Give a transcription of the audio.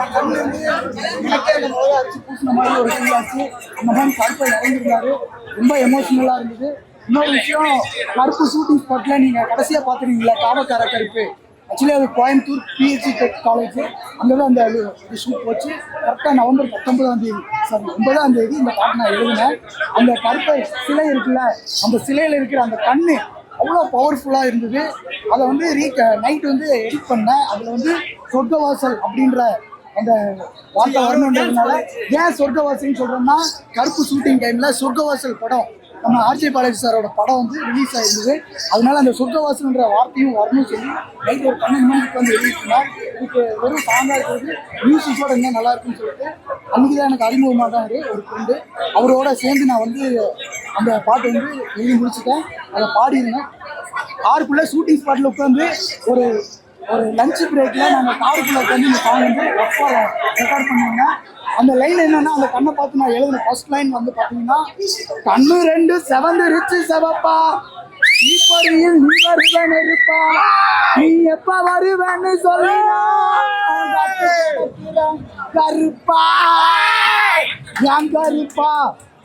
எனக்கே அந்த முதல்ல அடிச்சு பூசின மாதிரி ஒரு ஃபீல் ஆச்சு. அந்த மாதிரி கருப்பை இறங்கிருந்தாரு. ரொம்ப எமோஷனலாக இருந்தது. இன்னொரு விஷயம், கருப்பு ஷூட்டிங் ஸ்பாட்டில் நீங்கள் கடைசியாக பார்த்துருக்கீங்களா காவக்கார கருப்பு? ஆக்சுவலி அது கோயம்புத்தூர் பிஹெச்சி டெக் காலேஜ். அங்கே தான் அந்த ஷூட் போச்சு. கரெக்டாக நவம்பர் 9ஆம் தேதி இந்த பாட்டு நான் எழுதினேன். அந்த கருப்பை சிலை இருக்குல்ல, அந்த சிலையில் இருக்கிற அந்த கண்ணு அவ்வளோ பவர்ஃபுல்லாக இருந்தது. அதை வந்து நைட் வந்து எடிட் பண்ணேன். அதில் வந்து சொர்க்கவாசல் அப்படின்ற அந்த வார்த்தை வரணுன்றதுனால, ஏன் சொர்க்கவாசல்னு சொல்கிறேன்னா, கருப்பு ஷூட்டிங் டைமில் சொர்க்கவாசல் படம் நம்ம ஆர்ஜே பாலாஜி சாரோட படம் வந்து ரிலீஸ் ஆகிருந்தது. அதனால அந்த சொர்க்கவாசல்ன்ற வார்த்தையும் வரணும்னு சொல்லி நைட் ஒரு 12 மணிக்கு வந்து எழுதிட்டுருந்தேன். இதுக்கு வெறும் சாங்காக இருக்கிறது மியூசிக்கோட இன்னும் நல்லா இருக்குன்னு சொல்லிட்டு அன்றைக்கி தான் எனக்கு அறிமுகமாக தான் ஒரு ஃப்ரெண்டு. அவரோட சேர்ந்து நான் வந்து அந்த பாட்டு வந்து எழுதி முடிச்சுட்டேன். அதை பாடியிருந்தேன். காருக்குள்ளே ஷூட்டிங் ஸ்பாட்டில் உட்காந்து ஒரு லஞ்ச் பிரேக்கில் நாங்கள் காருக்குள்ளே உட்காந்து இந்த சாங் வந்து ரெக்கார்ட் பண்ணுவாங்க. அந்த லைன் என்னன்னா, அந்த கண்ணை பார்த்து நான் எழுதின ஃபர்ஸ்ட் லைன் வந்து பார்த்தீங்கன்னா, கண்ணு 2 செவந்துருச்சு செவப்பா, இப்படியில் நீ வருவன் இருப்பா, நீ எப்ப வருவேன்னு சொல்லுனா கருப்பா, என் கருப்பா